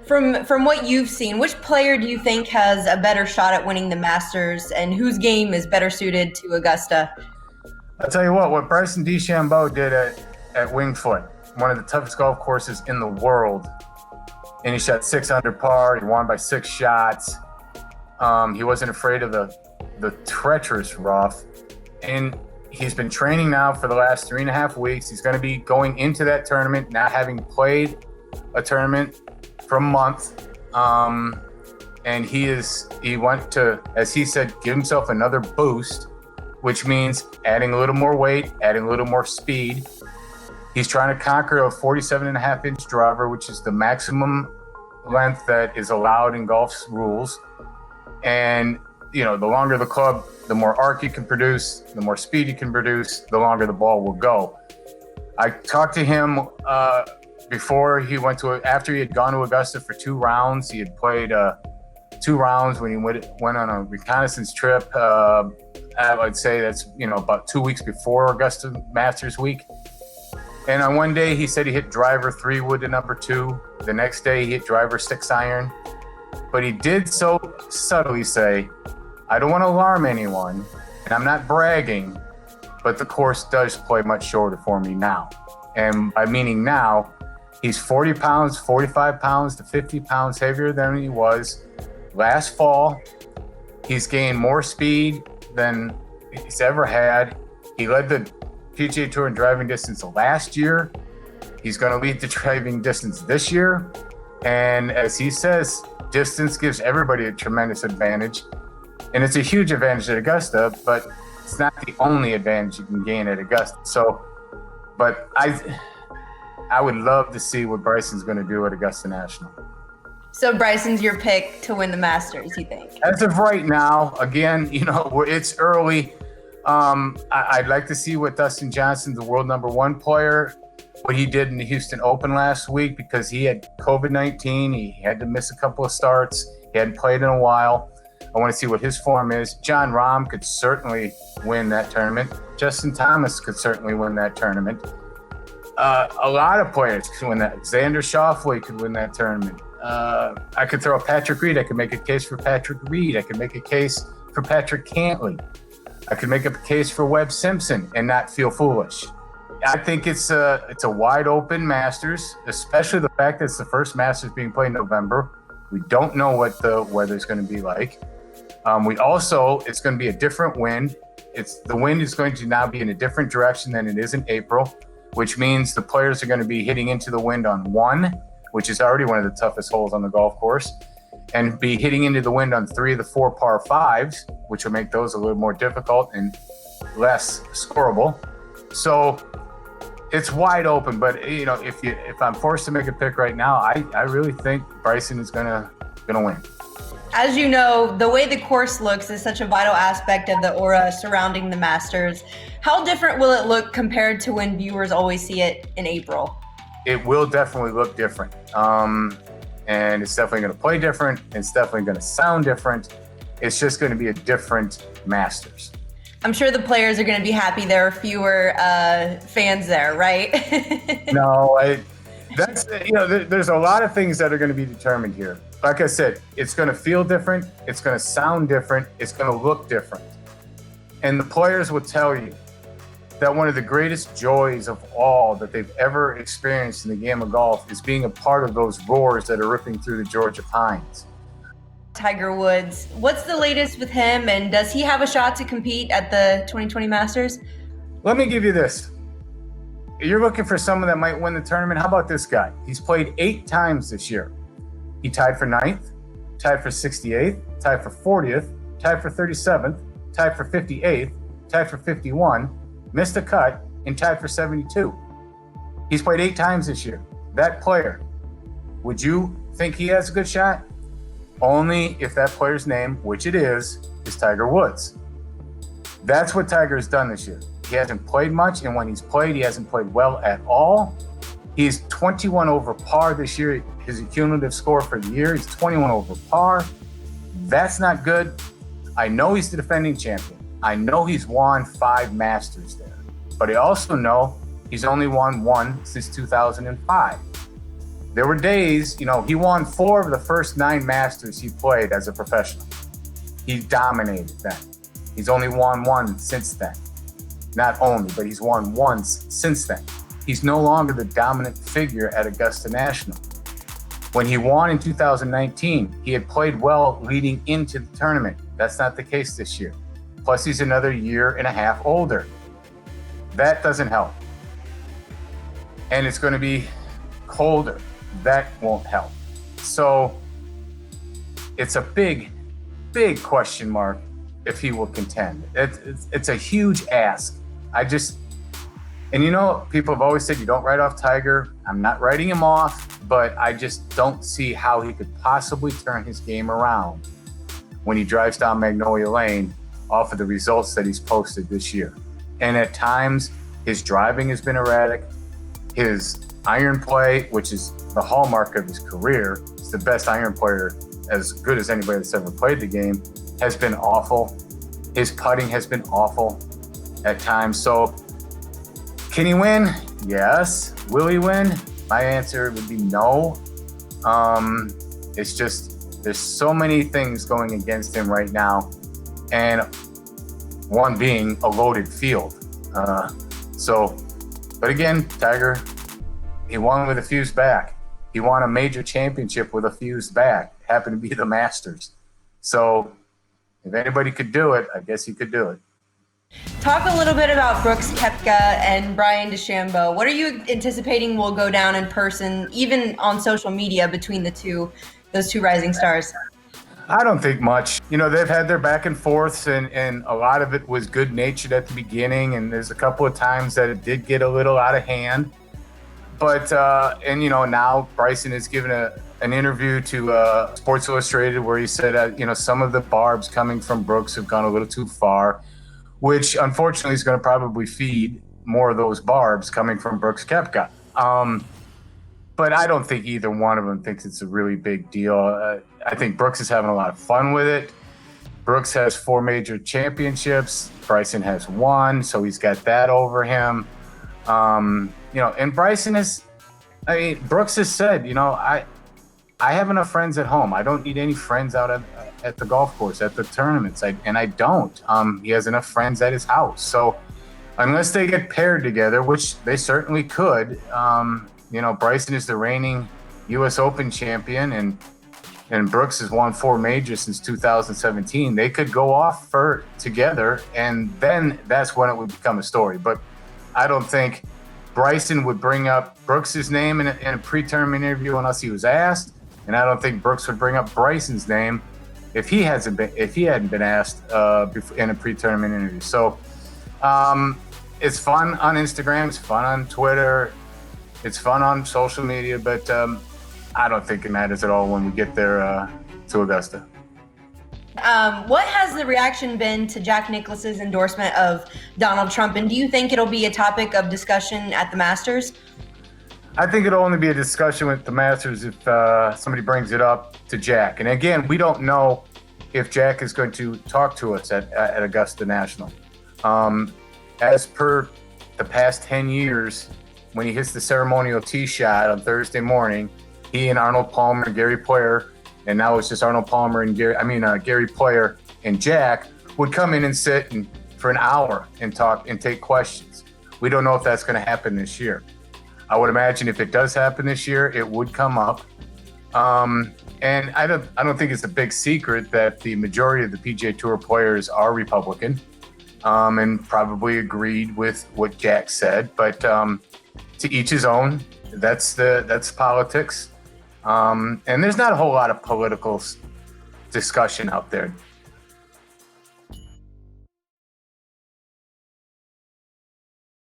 From what you've seen, which player do you think has a better shot at winning the Masters, and whose game is better suited to Augusta? I'll tell you what Bryson DeChambeau did at Winged Foot, one of the toughest golf courses in the world, and he shot 6 under par. He won by 6 shots. He wasn't afraid of the treacherous rough, and he's been training now for the last 3.5 weeks. He's going to be going into that tournament not having played a tournament for a month, and he went to, as he said, give himself another boost, which means adding a little more weight, adding a little more speed. He's trying to conquer a 47.5-inch driver, which is the maximum length that is allowed in golf's rules. And, the longer the club, the more arc you can produce, the more speed you can produce, the longer the ball will go. I talked to him after he had gone to Augusta for 2 rounds. He had played 2 rounds when he went on a reconnaissance trip. I would say that's, about 2 weeks before Augusta Masters week. And on one day he said he hit driver 3 wood to number 2. The next day he hit driver 6 iron. But he did so subtly say, I don't want to alarm anyone, and I'm not bragging, but the course does play much shorter for me now. And by meaning now, he's 40 pounds, 45 pounds to 50 pounds heavier than he was last fall. He's gained more speed than he's ever had. He led the PGA Tour in driving distance last year. He's going to lead the driving distance this year. And as he says, distance gives everybody a tremendous advantage. And it's a huge advantage at Augusta, but it's not the only advantage you can gain at Augusta. But I would love to see what Bryson's going to do at Augusta National. So Bryson's your pick to win the Masters, you think? As of right now, again, it's early. I'd like to see what Dustin Johnson, the world #1 player, what he did in the Houston Open last week, because he had COVID-19. He had to miss a couple of starts. He hadn't played in a while. I want to see what his form is. John Rahm could certainly win that tournament. Justin Thomas could certainly win that tournament. A lot of players could win that. Xander Schauffele could win that tournament. I could throw Patrick Reed. I could make a case for Patrick Reed. I could make a case for Patrick Cantley. I could make a case for Webb Simpson and not feel foolish. I think it's a wide open Masters, especially the fact that it's the first Masters being played in November. We don't know what the weather's going to be like. It's going to be a different wind. The wind is going to now be in a different direction than it is in April, which means the players are going to be hitting into the wind on 1, which is already one of the toughest holes on the golf course, and be hitting into the wind on 3 of the 4 par 5s, which will make those a little more difficult and less scoreable. So it's wide open, but if I'm forced to make a pick right now, I really think Bryson is gonna win. As you know, the way the course looks is such a vital aspect of the aura surrounding the Masters. How different will it look compared to when viewers always see it in April? It will definitely look different. And it's definitely going to play different. It's definitely going to sound different. It's just going to be a different Masters. I'm sure the players are going to be happy there are fewer fans there, right? No, there's a lot of things that are going to be determined here. Like I said, it's going to feel different. It's going to sound different. It's going to look different. And the players will tell you that one of the greatest joys of all that they've ever experienced in the game of golf is being a part of those roars that are ripping through the Georgia pines. Tiger Woods, what's the latest with him, and does he have a shot to compete at the 2020 Masters? Let me give you this. You're looking for someone that might win the tournament. How about this guy? He's played 8 times this year. He tied for 9th, tied for 68th, tied for 40th, tied for 37th, tied for 58th, tied for 51, missed a cut, and tied for 72. He's played 8 times this year. That player, would you think he has a good shot? Only if that player's name, which it is Tiger Woods. That's what Tiger has done this year. He hasn't played much, and when he's played, he hasn't played well at all. He's 21 over par this year. His cumulative score for the year is 21 over par. That's not good. I know he's the defending champion. I know he's won 5 Masters there. But I also know he's only won 1 since 2005. There were days, he won 4 of the first 9 Masters he played as a professional. He dominated then. He's only won 1 since then. Not only, but he's won once since then. He's no longer the dominant figure at Augusta National. When he won in 2019, he had played well leading into the tournament. That's not the case this year. Plus, he's another year and a half older. That doesn't help. And it's going to be colder. That won't help. So it's a big, big question mark if he will contend. It's a huge ask. And people have always said you don't write off Tiger. I'm not writing him off, but I just don't see how he could possibly turn his game around when he drives down Magnolia Lane off of the results that he's posted this year. And at times, his driving has been erratic. His iron play, which is the hallmark of his career, he's the best iron player, as good as anybody that's ever played the game, has been awful. His putting has been awful at times. So can he win? Yes. Will he win? My answer would be no. It's just, there's so many things going against him right now. And one being a loaded field. But again, Tiger, he won with a fused back. He won a major championship with a fused back. It happened to be the Masters. So if anybody could do it, I guess he could do it. Talk a little bit about Brooks Koepka and Brian DeChambeau. What are you anticipating will go down in person, even on social media, between those two rising stars? I don't think much. They've had their back and forths, and a lot of it was good-natured at the beginning, and there's a couple of times that it did get a little out of hand. But, now Bryson has given an interview to Sports Illustrated where he said, some of the barbs coming from Brooks have gone a little too far, which unfortunately is going to probably feed more of those barbs coming from Brooks Koepka. But I don't think either one of them thinks it's a really big deal. I think Brooks is having a lot of fun with it. Brooks has 4 major championships. Bryson has 1, so he's got that over him. And Bryson Brooks has said, I have enough friends at home. I don't need any friends out at the golf course, at the tournaments. I don't. He has enough friends at his house. So unless they get paired together, which they certainly could, Bryson is the reigning U.S. Open champion, and Brooks has won 4 majors since 2017. They could go off together, and then that's when it would become a story. But I don't think Bryson would bring up Brooks's name in a pre-tournament interview unless he was asked, and I don't think Brooks would bring up Bryson's name if he hadn't been asked in a pre-tournament interview. So it's fun on Instagram, it's fun on Twitter, it's fun on social media, but I don't think it matters at all when we get there to Augusta. What has the reaction been to Jack Nicklaus's endorsement of Donald Trump, and do you think it'll be a topic of discussion at the Masters? I think it'll only be a discussion with the Masters if somebody brings it up to Jack. And again, we don't know if Jack is going to talk to us at Augusta National. As per the past 10 years, when he hits the ceremonial tee shot on Thursday morning, he and Arnold Palmer, Gary Player, and now it's just Arnold Palmer and Gary Player and Jack would come in and sit for an hour and talk and take questions. We don't know if that's going to happen this year. I would imagine if it does happen this year, it would come up. And I don't think it's a big secret that the majority of the PGA Tour players are Republican, and probably agreed with what Jack said. But to each his own. That's politics. And there's not a whole lot of political discussion out there.